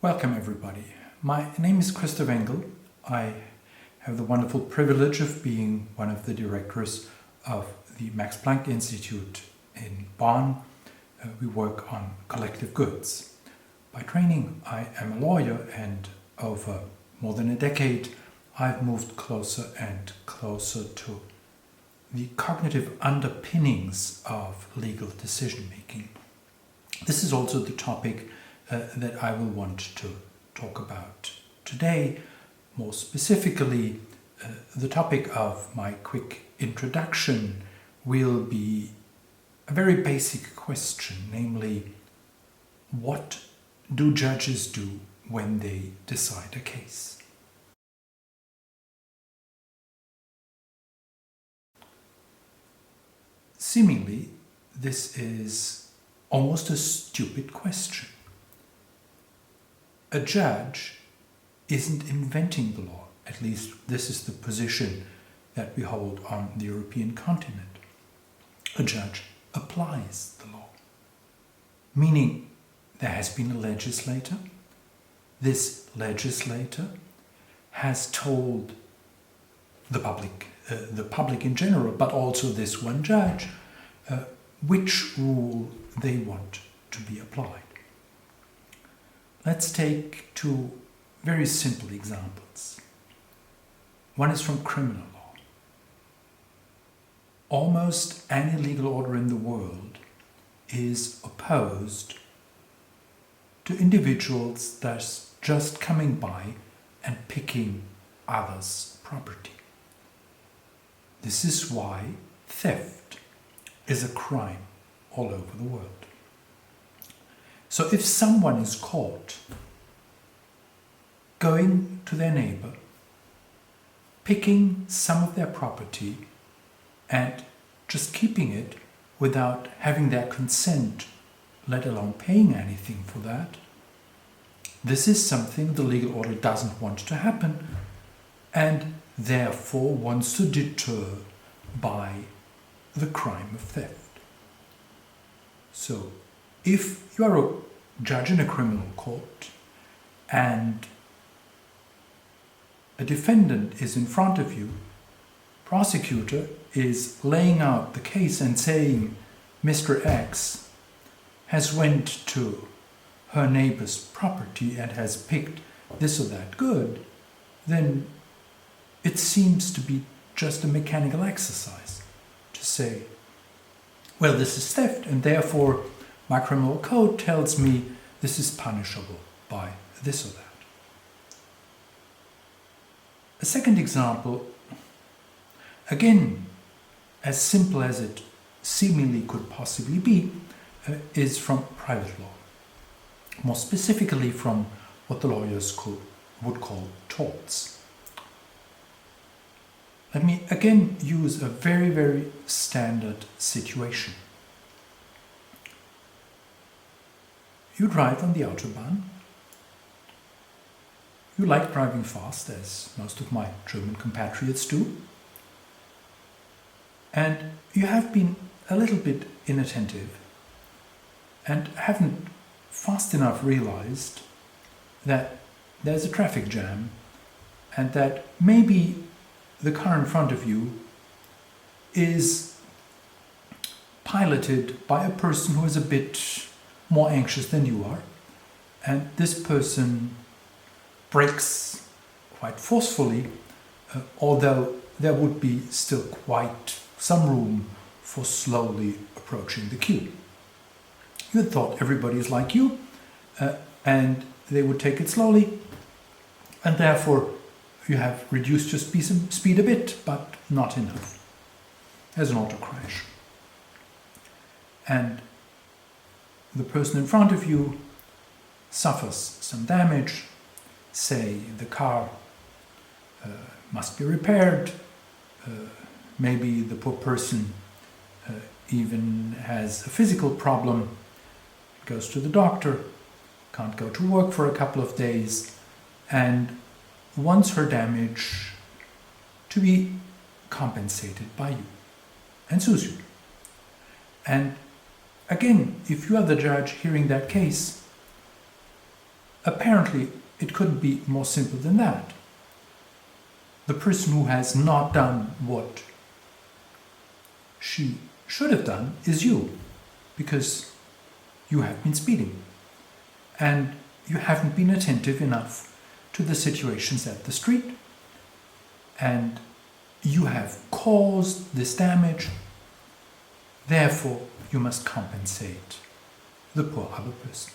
Welcome everybody. My name is Christoph Engel. I have the wonderful privilege of being one of the directors of the Max Planck Institute in Bonn. We work on collective goods. By training, I am a lawyer, and over more than a decade I've moved closer and closer to the cognitive underpinnings of legal decision making. This is also the topic that I will want to talk about today. More specifically, the topic of my quick introduction will be a very basic question, namely, what do judges do when they decide a case? Seemingly, this is almost a stupid question. A judge isn't inventing the law. At least this is the position that we hold on the European continent. A judge applies the law. Meaning there has been a legislator. This legislator has told the public in general, but also this one judge, which rule they want to be applied. Let's take two very simple examples. One is from criminal law. Almost any legal order in the world is opposed to individuals that's just coming by and picking others' property. This is why theft is a crime all over the world. So if someone is caught going to their neighbor, picking some of their property and just keeping it without having their consent, let alone paying anything for that, this is something the legal order doesn't want to happen and therefore wants to deter by the crime of theft. So, if you are a judge in a criminal court and a defendant is in front of you, prosecutor is laying out the case and saying Mr. X has went to her neighbor's property and has picked this or that good, then it seems to be just a mechanical exercise to say, well, this is theft and therefore my criminal code tells me this is punishable by this or that. A second example, again, as simple as it seemingly could possibly be, is from private law. More specifically from what the lawyers would call torts. Let me again use a very, very standard situation. You drive on the Autobahn. You like driving fast, as most of my German compatriots do. And you have been a little bit inattentive and haven't fast enough realized that there's a traffic jam and that maybe the car in front of you is piloted by a person who is a bit more anxious than you are, and this person brakes quite forcefully, although there would be still quite some room for slowly approaching the queue. You had thought everybody is like you, and they would take it slowly, and therefore you have reduced your speed a bit, but not enough. There's an auto crash. And the person in front of you suffers some damage. Say the car must be repaired. Maybe the poor person even has a physical problem, goes to the doctor, can't go to work for a couple of days, and wants her damage to be compensated by you, and sues you. And again, if you are the judge hearing that case, Apparently, it couldn't be more simple than that. The person who has not done what she should have done is you, because you have been speeding and you haven't been attentive enough to the situations at the street, and you have caused this damage. Therefore, you must compensate the poor other person.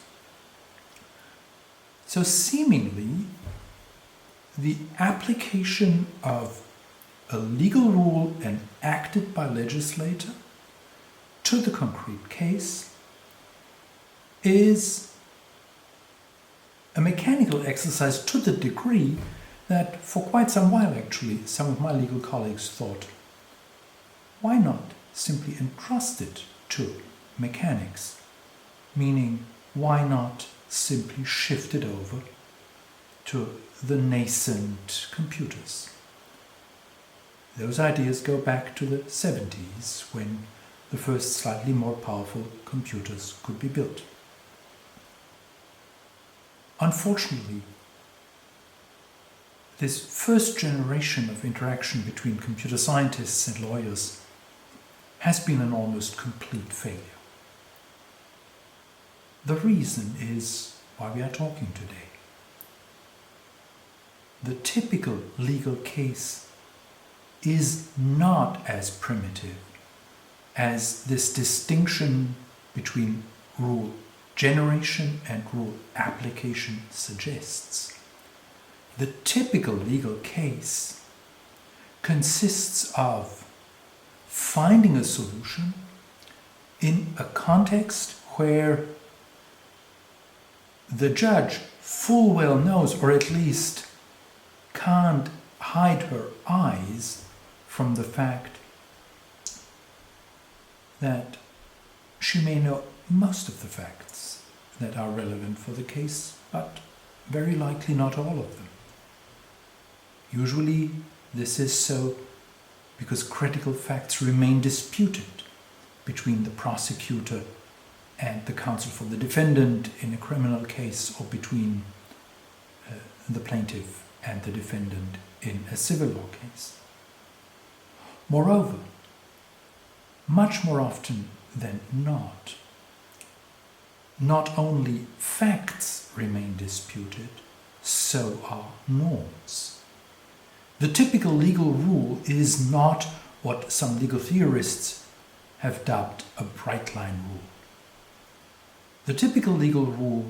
So seemingly, the application of a legal rule enacted by legislator to the concrete case is a mechanical exercise to the degree that for quite some while actually some of my legal colleagues thought, why not simply entrust it to mechanics? Meaning, why not simply shift it over to the nascent computers? Those ideas go back to the 70s, when the first slightly more powerful computers could be built. Unfortunately, this first generation of interaction between computer scientists and lawyers has been an almost complete failure. The reason is why we are talking today. The typical legal case is not as primitive as this distinction between rule generation and rule application suggests. The typical legal case consists of finding a solution in a context where the judge full well knows, or at least can't hide her eyes from the fact that she may know most of the facts that are relevant for the case, but very likely not all of them. Usually this is so because critical facts remain disputed between the prosecutor and the counsel for the defendant in a criminal case, or between the plaintiff and the defendant in a civil law case. Moreover, much more often than not only facts remain disputed, so are norms. The typical legal rule is not what some legal theorists have dubbed a bright line rule. The typical legal rule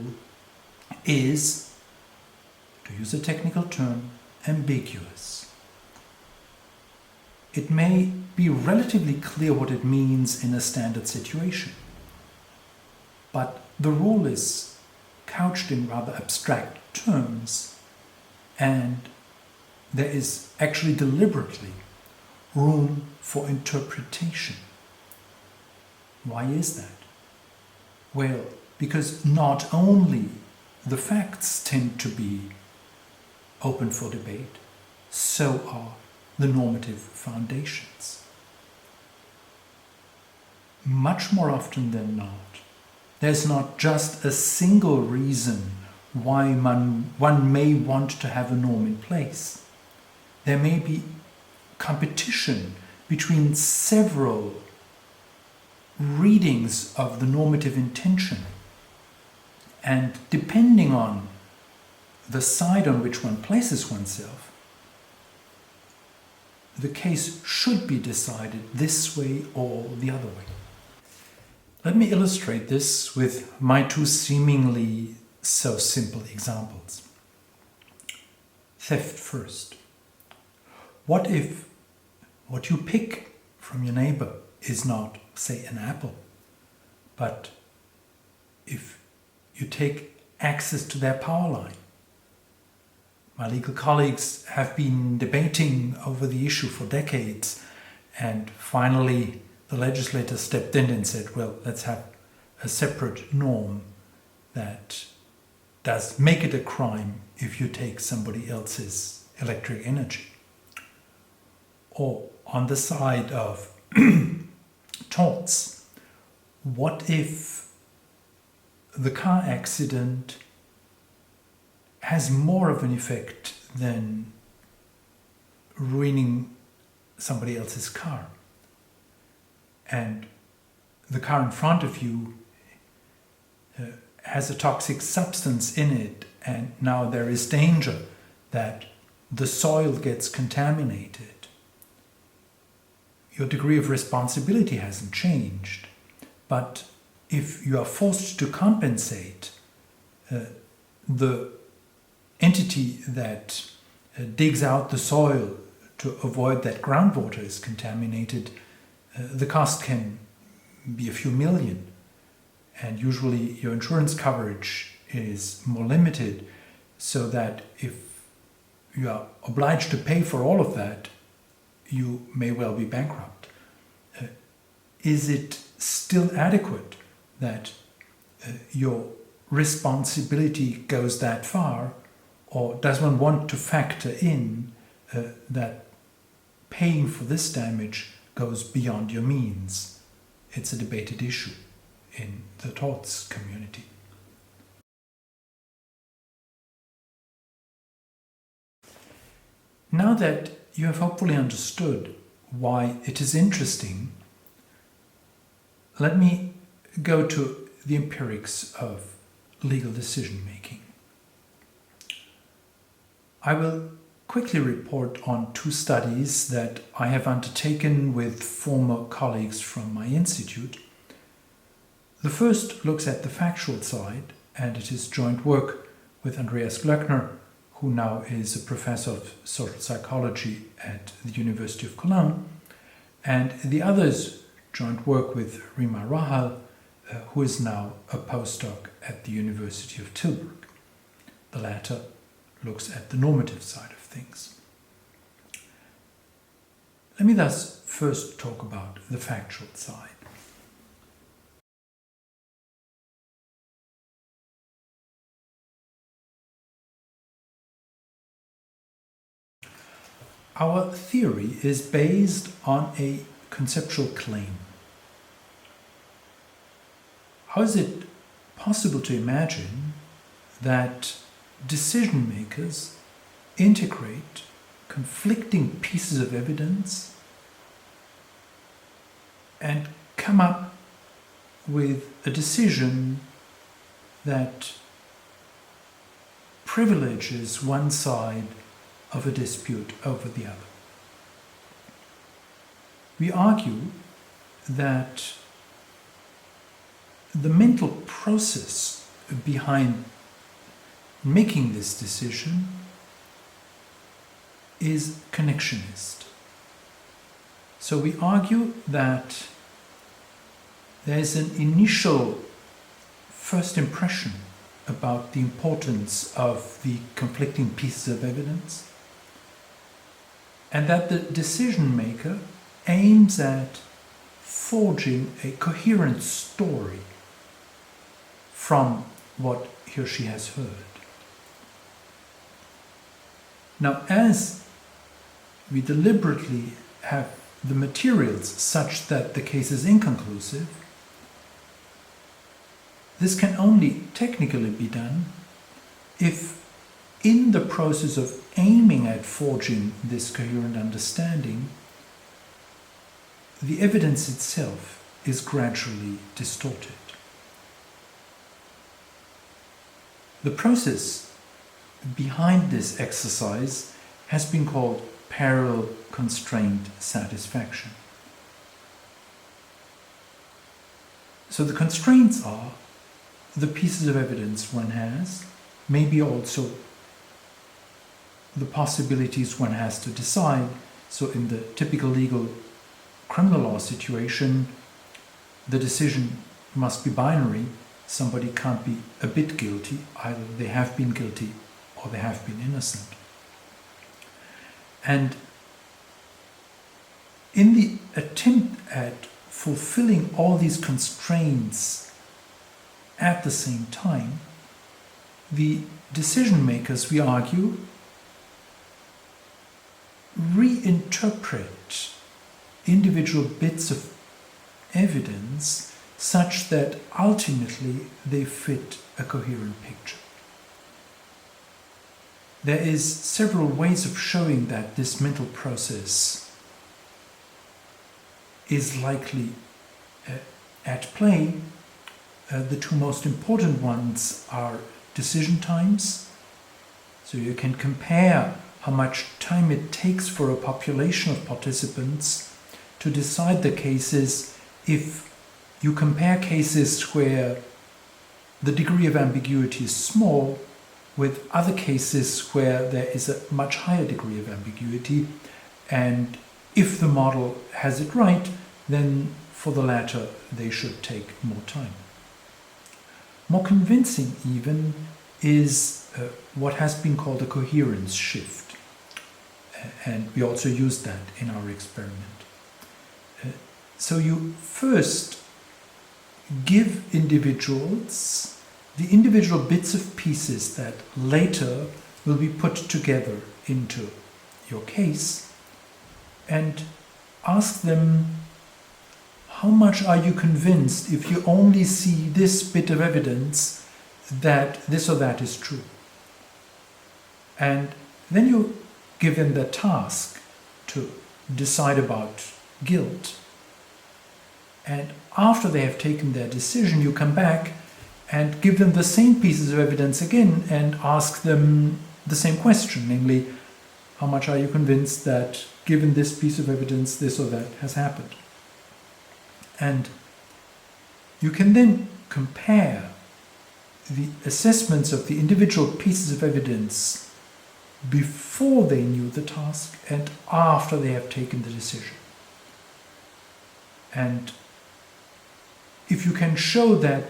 is, to use a technical term, ambiguous. It may be relatively clear what it means in a standard situation, but the rule is couched in rather abstract terms, and there is actually deliberately room for interpretation. Why is that? Well, because not only the facts tend to be open for debate, so are the normative foundations. Much more often than not, there's not just a single reason why one may want to have a norm in place. There may be competition between several readings of the normative intention, and depending on the side on which one places oneself, the case should be decided this way or the other way. Let me illustrate this with my two seemingly so simple examples. Theft first. What if what you pick from your neighbor is not, say, an apple, but if you take access to their power line? My legal colleagues have been debating over the issue for decades, and finally the legislator stepped in and said, well, let's have a separate norm that does make it a crime if you take somebody else's electric energy. Or on the side of torts, what if the car accident has more of an effect than ruining somebody else's car. And the car in front of you has a toxic substance in it, and now there is danger that the soil gets contaminated. Your degree of responsibility hasn't changed, but if you are forced to compensate, the entity that digs out the soil to avoid that groundwater is contaminated, the cost can be a few million. And usually your insurance coverage is more limited, so that if you are obliged to pay for all of that, you may well be bankrupt. Is it still adequate that your responsibility goes that far, or does one want to factor in that paying for this damage goes beyond your means? It's a debated issue in the torts community. Now that you have hopefully understood why it is interesting, let me go to the empirics of legal decision making. I will quickly report on two studies that I have undertaken with former colleagues from my institute. The first looks at the factual side, and it is joint work with Andreas Glöckner, who now is a professor of social psychology at the University of Cologne, and the other is joint work with Rima Rahal, who is now a postdoc at the University of Tilburg. The latter looks at the normative side of things. Let me thus first talk about the factual side. Our theory is based on a conceptual claim. How is it possible to imagine that decision makers integrate conflicting pieces of evidence and come up with a decision that privileges one side of a dispute over the other? We argue that the mental process behind making this decision is connectionist. So we argue that there is an initial first impression about the importance of the conflicting pieces of evidence, and that the decision maker aims at forging a coherent story from what he or she has heard. Now, as we deliberately have the materials such that the case is inconclusive, this can only technically be done if, in the process of aiming at forging this coherent understanding, the evidence itself is gradually distorted. The process behind this exercise has been called parallel constrained satisfaction. So the constraints are the pieces of evidence one has, maybe also the possibilities one has to decide. So in the typical legal criminal law situation, the decision must be binary. Somebody can't be a bit guilty. Either they have been guilty or they have been innocent. And in the attempt at fulfilling all these constraints at the same time, the decision makers, we argue, reinterpret individual bits of evidence such that ultimately they fit a coherent picture. there is several ways of showing that this mental process is likely at play. The two most important ones are decision times. So you can compare how much time it takes for a population of participants to decide the cases. If you compare cases where the degree of ambiguity is small with other cases where there is a much higher degree of ambiguity, and if the model has it right, then for the latter they should take more time. More convincing even is what has been called a coherence shift, and we also used that in our experiment. So you first give individuals the individual bits of pieces that later will be put together into your case, and ask them, how much are you convinced if you only see this bit of evidence that this or that is true? And then you give them the task to decide about guilt. And after they have taken their decision, you come back and give them the same pieces of evidence again and ask them the same question, namely, how much are you convinced that given this piece of evidence, this or that has happened? And you can then compare the assessments of the individual pieces of evidence before they knew the task and after they have taken the decision. And if you can show that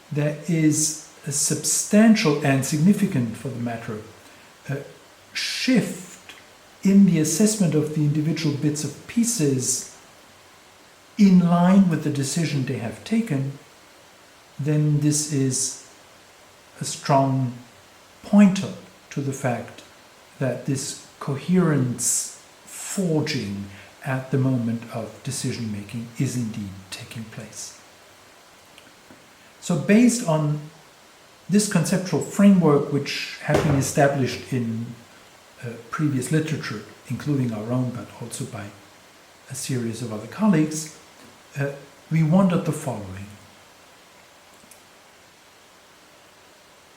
there is a substantial and significant, for the matter, shift in the assessment of the individual bits of pieces in line with the decision they have taken, then this is a strong pointer to the fact that this coherence forging at the moment of decision making is indeed taking place. So based on this conceptual framework, which had been established in previous literature, including our own, but also by a series of other colleagues, we wondered the following.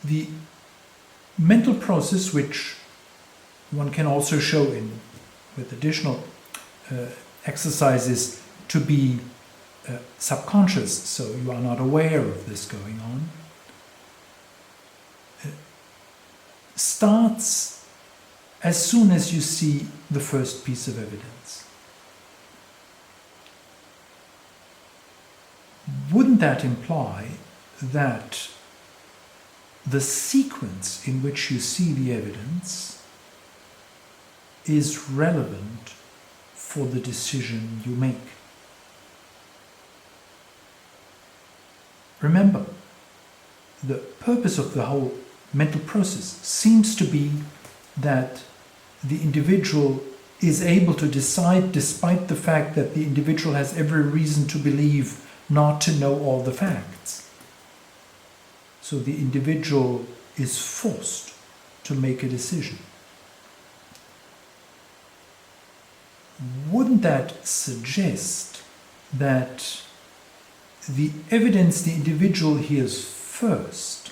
The mental process, which one can also show with additional exercises to be subconscious, so you are not aware of this going on, starts as soon as you see the first piece of evidence. Wouldn't that imply that the sequence in which you see the evidence is relevant for the decision you make? Remember, the purpose of the whole mental process seems to be that the individual is able to decide despite the fact that the individual has every reason to believe not to know all the facts. So the individual is forced to make a decision. Wouldn't that suggest that the evidence the individual hears first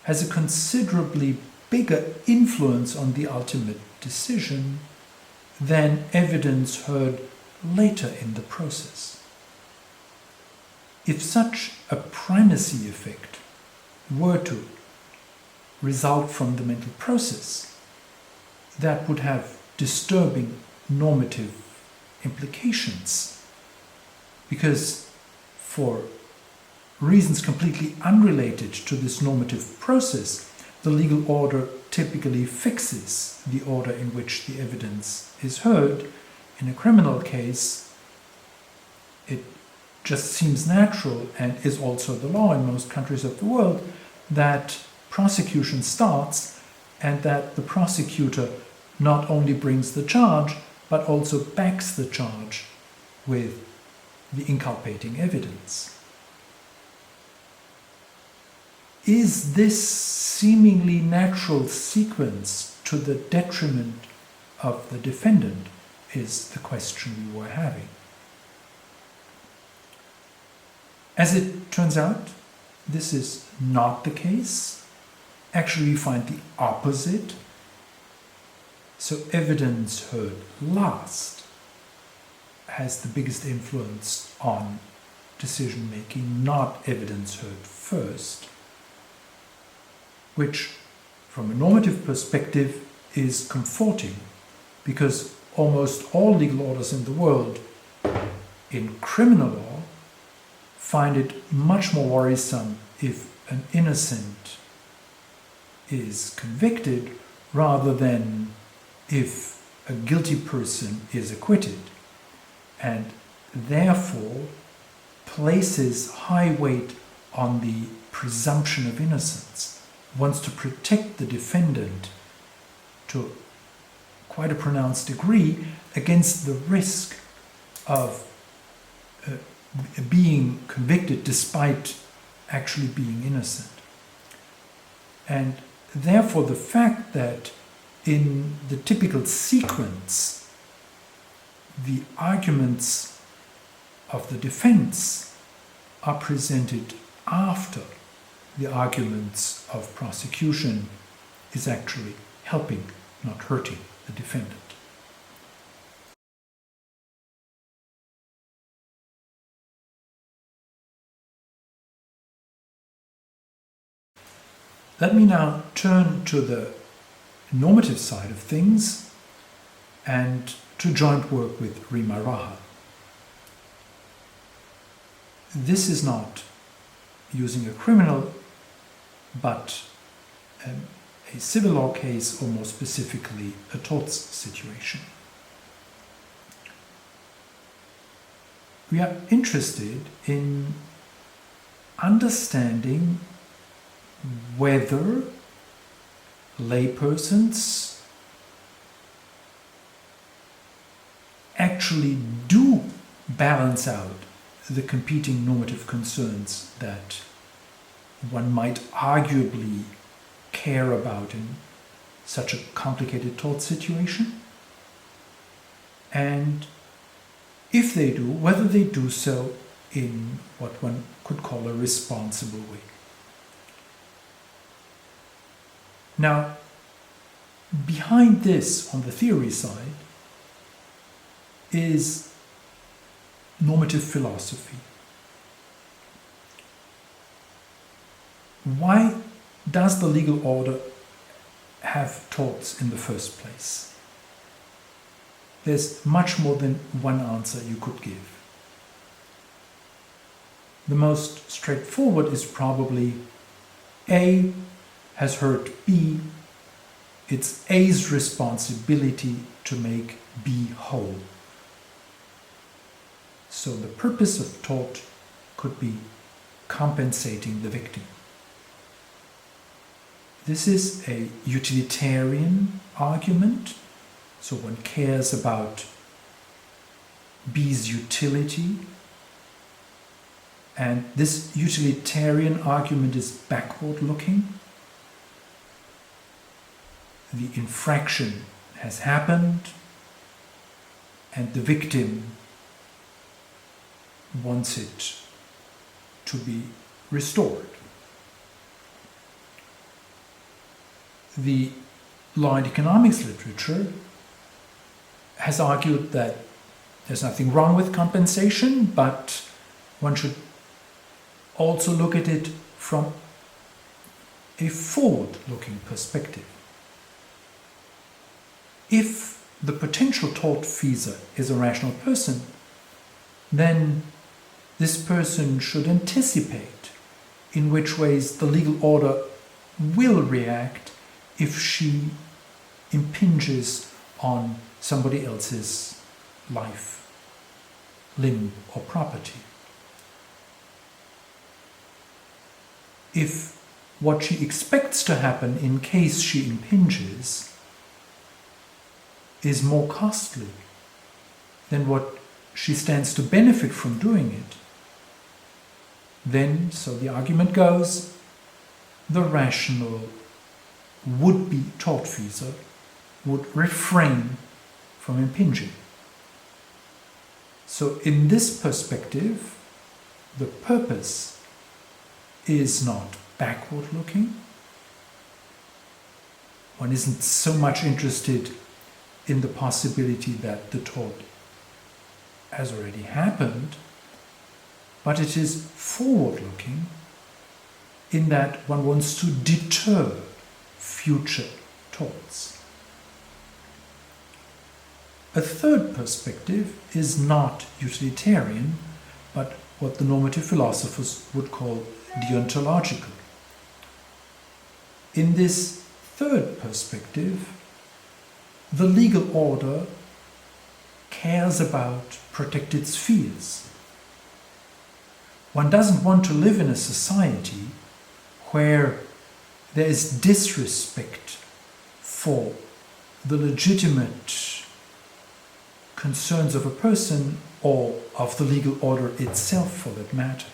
has a considerably bigger influence on the ultimate decision than evidence heard later in the process? If such a primacy effect were to result from the mental process, that would have disturbing normative implications, because for reasons completely unrelated to this normative process, the legal order typically fixes the order in which the evidence is heard. In a criminal case, it just seems natural, and is also the law in most countries of the world, that prosecution starts and that the prosecutor not only brings the charge, but also backs the charge with the inculpating evidence. is this seemingly natural sequence to the detriment of the defendant, is the question we were having. As it turns out, this is not the case. Actually, we find the opposite. So evidence heard last has the biggest influence on decision making, not evidence heard first, which from a normative perspective is comforting, because almost all legal orders in the world in criminal law find it much more worrisome if an innocent is convicted rather than if a guilty person is acquitted, and therefore places high weight on the presumption of innocence, wants to protect the defendant to quite a pronounced degree against the risk of being convicted despite actually being innocent. And therefore the fact that in the typical sequence the arguments of the defense are presented after the arguments of prosecution is actually helping, not hurting, the defendant. Let me now turn to the normative side of things and to joint work with Rima Raha. This is not using a criminal, but a civil law case, or more specifically, a torts situation. We are interested in understanding whether laypersons actually do balance out the competing normative concerns that one might arguably care about in such a complicated tort situation. And if they do, whether they do so in what one could call a responsible way. Now, behind this, on the theory side, is normative philosophy. Why does the legal order have torts in the first place? There's much more than one answer you could give. The most straightforward is probably A has hurt B. It's A's responsibility to make B whole. So the purpose of tort could be compensating the victim. This is a utilitarian argument, so one cares about B's utility, and this utilitarian argument is backward-looking. The infraction has happened, and the victim wants it to be restored. The law and economics literature has argued that there's nothing wrong with compensation, but one should also look at it from a forward-looking perspective. If the potential tortfeasor is a rational person, then this person should anticipate in which ways the legal order will react if she impinges on somebody else's life, limb, or property. If what she expects to happen in case she impinges is more costly than what she stands to benefit from doing it, then, so the argument goes, the rational would-be tortfeasor would refrain from impinging. So in this perspective, the purpose is not backward-looking. One isn't so much interested in the possibility that the tort has already happened, but it is forward-looking in that one wants to deter future torts. A third perspective is not utilitarian, but what the normative philosophers would call deontological. In this third perspective, the legal order cares about protected spheres. One doesn't want to live in a society where there is disrespect for the legitimate concerns of a person or of the legal order itself, for that matter.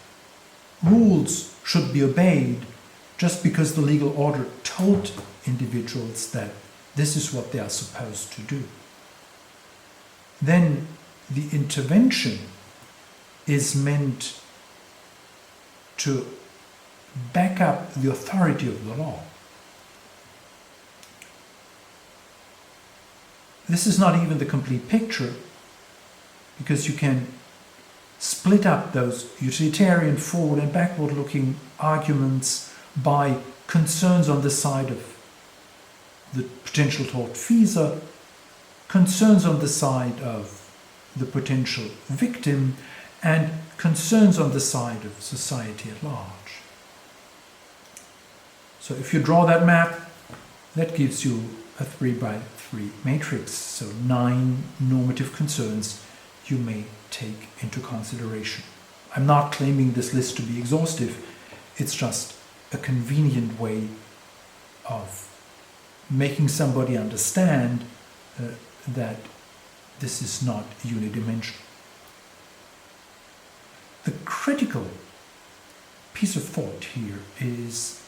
Rules should be obeyed just because the legal order told individuals that this is what they are supposed to do. Then the intervention is meant to back up the authority of the law. This is not even the complete picture, because you can split up those utilitarian forward and backward looking arguments by concerns on the side of the potential tortfeasor, concerns on the side of the potential victim, and concerns on the side of society at large. So if you draw that map, that gives you a 3x3 matrix, so 9 normative concerns you may take into consideration. I'm not claiming this list to be exhaustive, it's just a convenient way of making somebody understand that this is not unidimensional. The critical piece of thought here is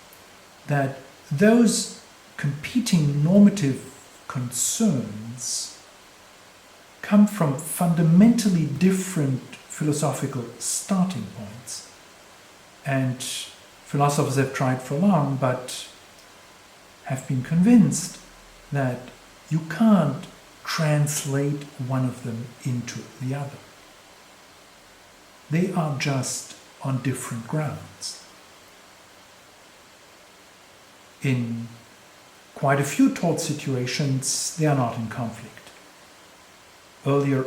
that those competing normative concerns come from fundamentally different philosophical starting points. And philosophers have tried for long, but have been convinced that you can't translate one of them into the other. They are just on different grounds. In quite a few tort situations, they are not in conflict. Earlier,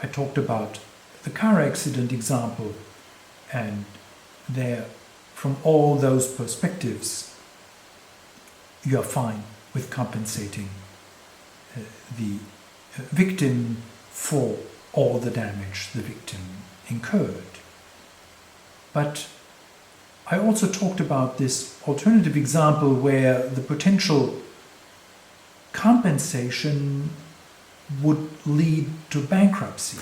I talked about the car accident example, and there, from all those perspectives, you are fine with compensating the victim for all the damage the victim incurred. But I also talked about this alternative example where the potential compensation would lead to bankruptcy.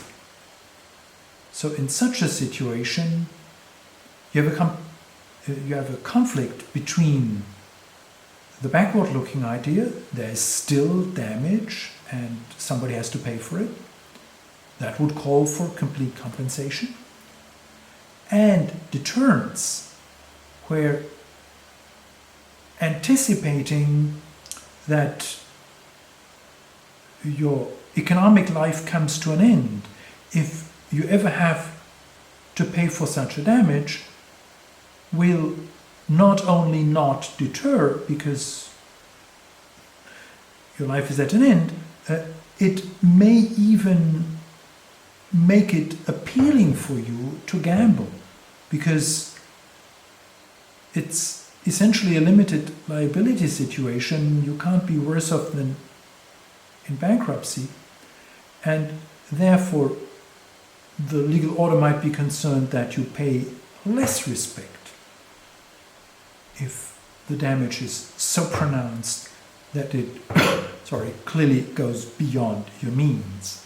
So in such a situation, you have a conflict between the backward-looking idea, there is still damage and somebody has to pay for it. That would call for complete compensation. And deterrence, where anticipating that your economic life comes to an end if you ever have to pay for such a damage, will not only not deter because your life is at an end, it may even make it appealing for you to gamble, because it's essentially a limited liability situation. You can't be worse off than in bankruptcy, and therefore the legal order might be concerned that you pay less respect if the damage is so pronounced that it clearly goes beyond your means.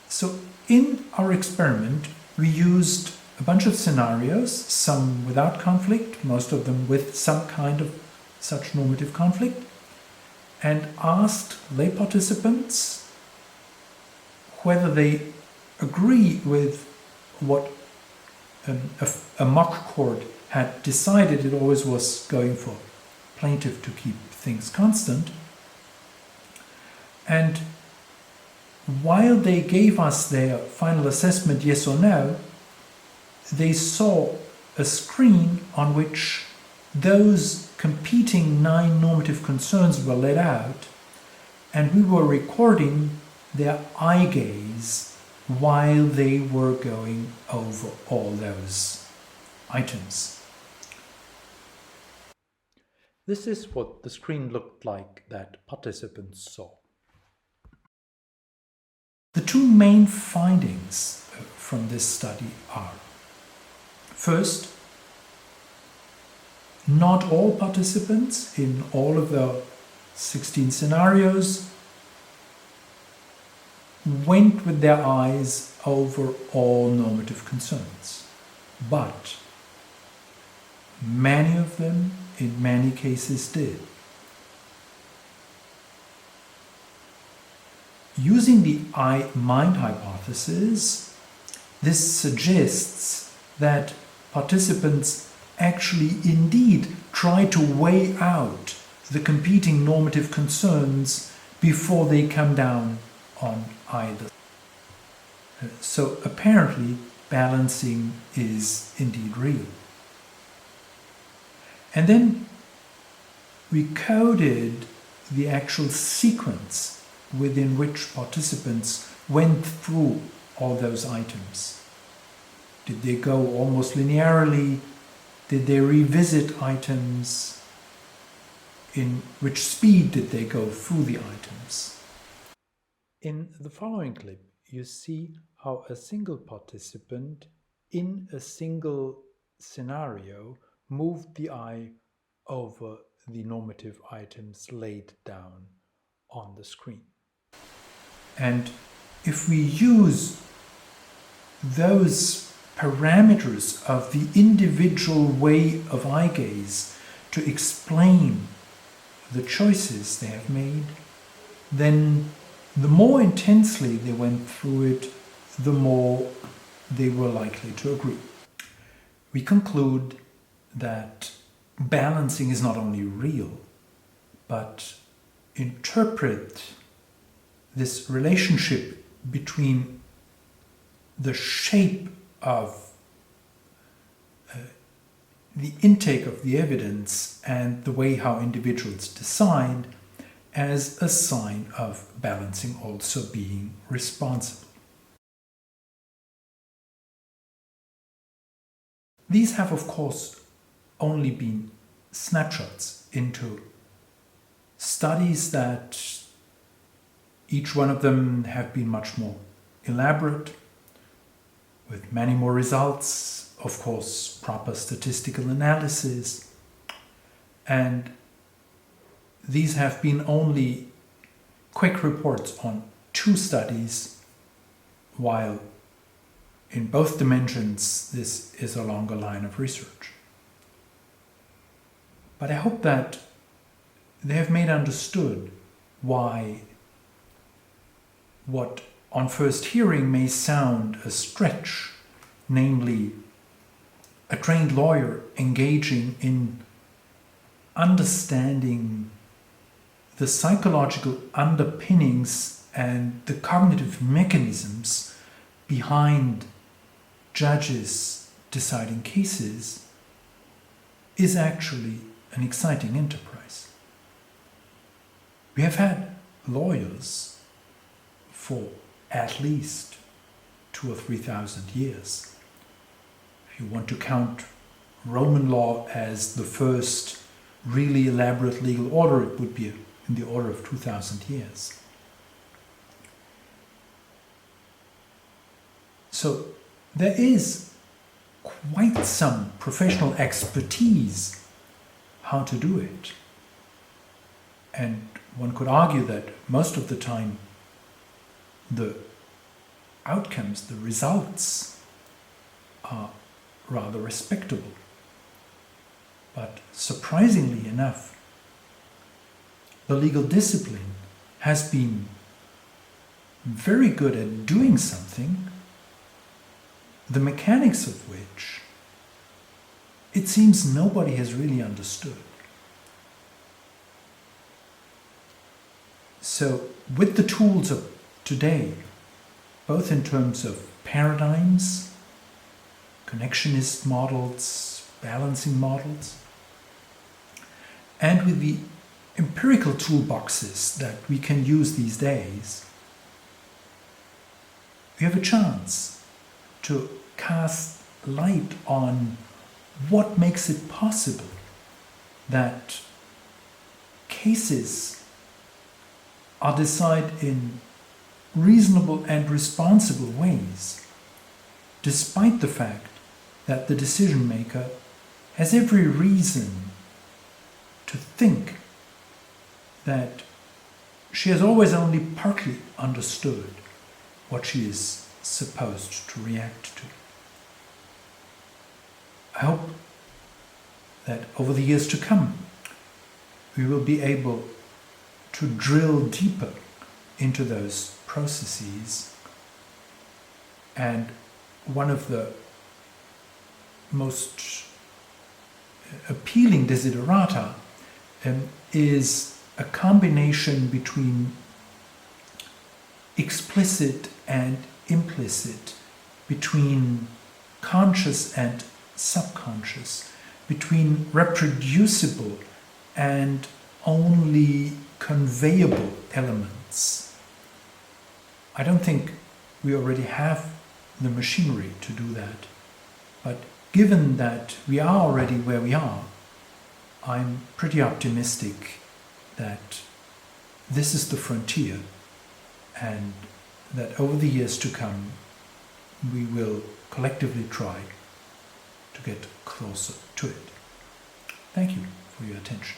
So in our experiment, we used a bunch of scenarios, some without conflict, most of them with some kind of such normative conflict, and asked lay participants whether they agree with what a mock court had decided. It always was going for plaintiff to keep things constant. And while they gave us their final assessment, yes or no, they saw a screen on which those competing 9 normative concerns were laid out, and we were recording their eye gaze while they were going over all those items. This is what the screen looked like that participants saw. The 2 main findings from this study are: first, not all participants in all of the 16 scenarios went with their eyes over all normative concerns, but many of them in many cases did. Using the eye-mind hypothesis, this suggests that participants actually indeed try to weigh out the competing normative concerns before they come down on either. So apparently balancing is indeed real. And then we coded the actual sequence within which participants went through all those items. Did they go almost linearly? Did they revisit items? In which speed did they go through the items? In the following clip, you see how a single participant in a single scenario moved the eye over the normative items laid down on the screen. And if we use those parameters of the individual way of eye gaze to explain the choices they have made, then the more intensely they went through it, the more they were likely to agree. We conclude that balancing is not only real, but interpret this relationship between the shape of the intake of the evidence and the way how individuals decide as a sign of balancing also being responsible. These have, of course, only been snapshots into studies that each one of them have been much more elaborate, with many more results, of course, proper statistical analysis, and these have been only quick reports on 2 studies, while in both dimensions this is a longer line of research. But I hope that they have made understood why what on first hearing may sound a stretch, namely a trained lawyer engaging in understanding the psychological underpinnings and the cognitive mechanisms behind judges deciding cases, is actually an exciting enterprise. We have had lawyers for at least 2,000 or 3,000 years. If you want to count Roman law as the first really elaborate legal order, it would be in the order of 2,000 years. So there is quite some professional expertise how to do it. And one could argue that most of the time the outcomes, the results, are rather respectable. But surprisingly enough, the legal discipline has been very good at doing something, the mechanics of which it seems nobody has really understood. So with the tools of today, both in terms of paradigms, connectionist models, balancing models, and with the empirical toolboxes that we can use these days, we have a chance to cast light on what makes it possible that cases are decided in reasonable and responsible ways, despite the fact that the decision maker has every reason to think that she has always only partly understood what she is supposed to react to. I hope that over the years to come, we will be able to drill deeper into those processes. And one of the most appealing desiderata is a combination between explicit and implicit, between conscious and subconscious, between reproducible and only conveyable elements. I don't think we already have the machinery to do that, but given that we are already where we are, I'm pretty optimistic that this is the frontier, and that over the years to come we will collectively try to get closer to it. Thank you for your attention.